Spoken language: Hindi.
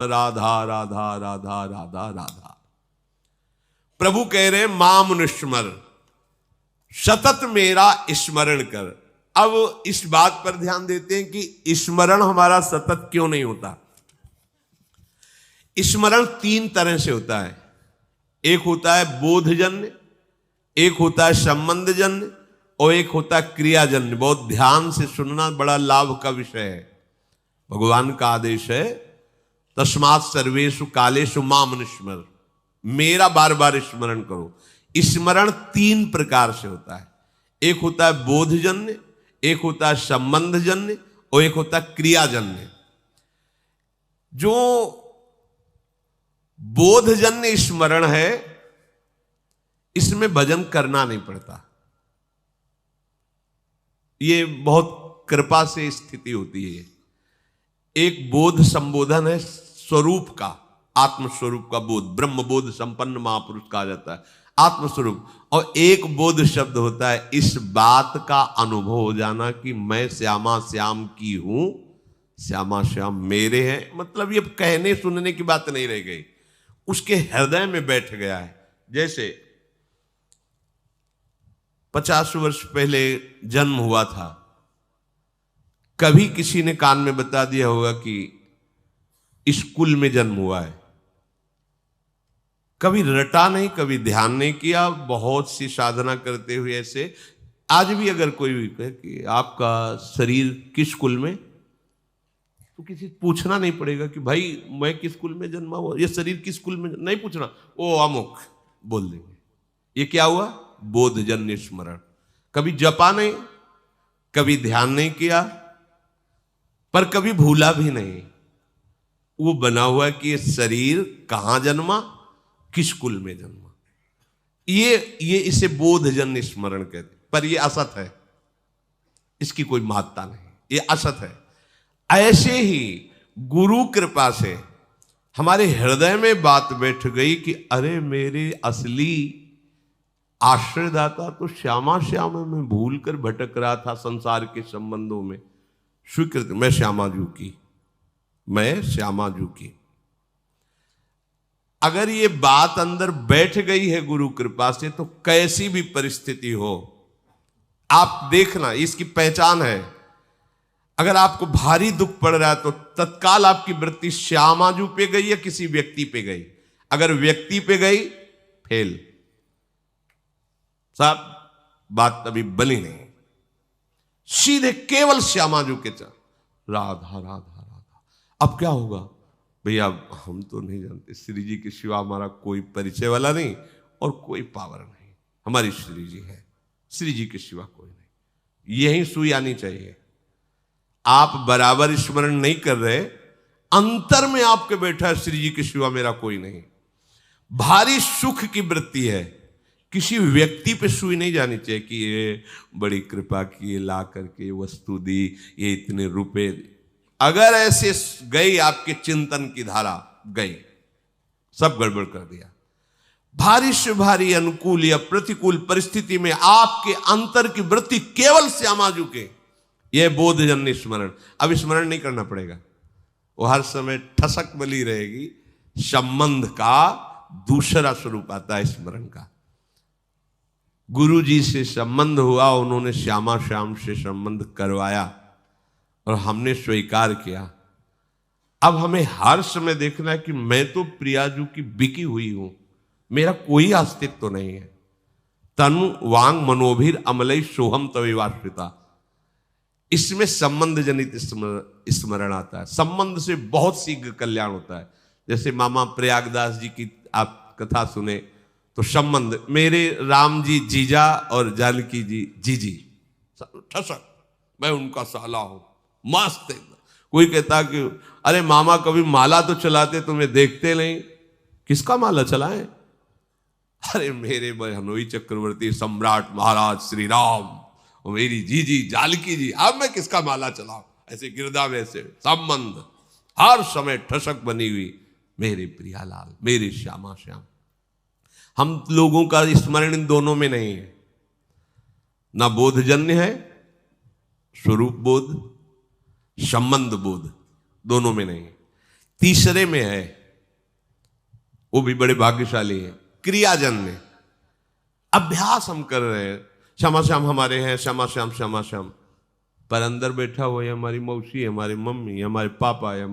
राधा राधा राधा राधा राधा। प्रभु कह रहे माम अनुस्मर, सतत मेरा स्मरण कर। अब इस बात पर ध्यान देते हैं कि स्मरण हमारा सतत क्यों नहीं होता। स्मरण तीन तरह से होता है। एक होता है बोधजन्य, एक होता है संबंधजन्य और एक होता है क्रियाजन्य। बहुत ध्यान से सुनना, बड़ा लाभ का विषय है। भगवान का आदेश है तस्मात् सर्वेषु कालेषु माम अनुस्मर, मेरा बार बार स्मरण करो। स्मरण तीन प्रकार से होता है। एक होता है बोधजन्य, एक होता है संबंधजन्य और एक होता है क्रियाजन्य। जो बोधजन्य स्मरण है इसमें भजन करना नहीं पड़ता। ये बहुत कृपा से स्थिति होती है। एक बोध संबोधन है स्वरूप का, आत्मस्वरूप का बोध, ब्रह्म बोध संपन्न महापुरुष कहा जाता है, आत्मस्वरूप। और एक बोध शब्द होता है इस बात का अनुभव हो जाना कि मैं श्यामा श्याम की हूं, श्यामा श्याम मेरे हैं। मतलब ये कहने सुनने की बात नहीं रह गई, उसके हृदय में बैठ गया है। जैसे 50 वर्ष पहले जन्म हुआ था, कभी किसी ने कान में बता दिया होगा कि स्कूल में जन्म हुआ है। कभी रटा नहीं, कभी ध्यान नहीं किया, बहुत सी साधना करते हुए ऐसे। आज भी अगर कोई भी कहे कि आपका शरीर किस स्कूल में, तो किसी पूछना नहीं पड़ेगा कि भाई मैं किस स्कूल में जन्मा हुआ, ये शरीर किस स्कूल में, नहीं पूछना, वो अमुक बोल देंगे। ये क्या हुआ? बोधजन्य स्मरण। कभी जपा नहीं, कभी ध्यान नहीं किया, पर कभी भूला भी नहीं। वो बना हुआ कि ये शरीर कहां जन्मा, किस कुल में जन्मा। ये इसे बोधजन्य स्मरण कहते। पर ये असत है, इसकी कोई महत्ता नहीं, ये असत है। ऐसे ही गुरु कृपा से हमारे हृदय में बात बैठ गई कि अरे मेरे असली आश्रयदाता तो श्यामा श्याम है, मैं भूल कर भटक रहा था संसार के संबंधों में। स्वीकृत, मैं श्यामा जू की, मैं श्यामा जू की। अगर ये बात अंदर बैठ गई है गुरु कृपा से, तो कैसी भी परिस्थिति हो आप देखना, इसकी पहचान है। अगर आपको भारी दुख पड़ रहा है तो तत्काल आपकी वृत्ति श्यामाजू पे गई या किसी व्यक्ति पे गई। अगर व्यक्ति पे गई, फेल, साहब बात अभी बनी नहीं। सीधे केवल श्यामाजू के चल, राधा राधा राधा। अब क्या होगा भैया, हम तो नहीं जानते, श्री जी के सिवा हमारा कोई परिचय वाला नहीं और कोई पावर नहीं, हमारी श्री जी है, श्री जी के सिवा कोई नहीं। यही सुई आनी चाहिए। आप बराबर स्मरण नहीं कर रहे, अंतर में आपके बैठा है श्री जी के सिवा मेरा कोई नहीं। भारी सुख की वृत्ति है, किसी व्यक्ति पे सुई नहीं जानी चाहिए कि ये बड़ी कृपा की, ये ला करके वस्तु दी, ये इतने रुपए। अगर ऐसे गई आपके चिंतन की धारा, गई, सब गड़बड़ कर दिया। भारी से भारी अनुकूल या प्रतिकूल परिस्थिति में आपके अंतर की वृत्ति केवल श्यामाजू के, यह बोधजन्य स्मरण। अब स्मरण नहीं करना पड़ेगा, वो हर समय ठसक बली रहेगी। संबंध का दूसरा स्वरूप आता है स्मरण का। गुरु जी से संबंध हुआ, उन्होंने श्यामा श्याम से संबंध करवाया और हमने स्वीकार किया। अब हमें हर समय देखना है कि मैं तो प्रियाजू की बिकी हुई हूं, मेरा कोई अस्तित्व तो नहीं है। तनु वांग मनोभिर अमलई सोहम तवेवाश्रिता, इसमें संबंध जनित स्मरण आता है। संबंध से बहुत शीघ्र कल्याण होता है। जैसे मामा प्रयागदास जी की आप कथा सुने तो संबंध, मेरे राम जी जीजा और जानकी जी जीजी, ठसक, मैं उनका साला हूं, मस्त एकदम। कोई कहता कि अरे मामा कभी माला तो चलाते, तुम्हें देखते नहीं, किसका माला चलाएं? अरे मेरे बहनोई चक्रवर्ती सम्राट महाराज श्री राम और मेरी जीजी जानकी जी, अब मैं किसका माला चलाऊं? ऐसे गिरदा में से संबंध हर समय ठसक बनी हुई, मेरे प्रियालाल, मेरे श्यामा श्याम। हम लोगों का स्मरण इन दोनों में नहीं है, ना बोधजन्य है, स्वरूप बोध, संबंध बोध, दोनों में नहीं। तीसरे में है, वो भी बड़े भाग्यशाली हैं, क्रियाजन में। अभ्यास हम कर रहे हैं, श्यामा श्याम हमारे हैं, श्यामा श्याम श्यामा श्याम, पर अंदर बैठा हुआ है हमारी मौसी, हमारी मम्मी, हमारे पापा, हमारे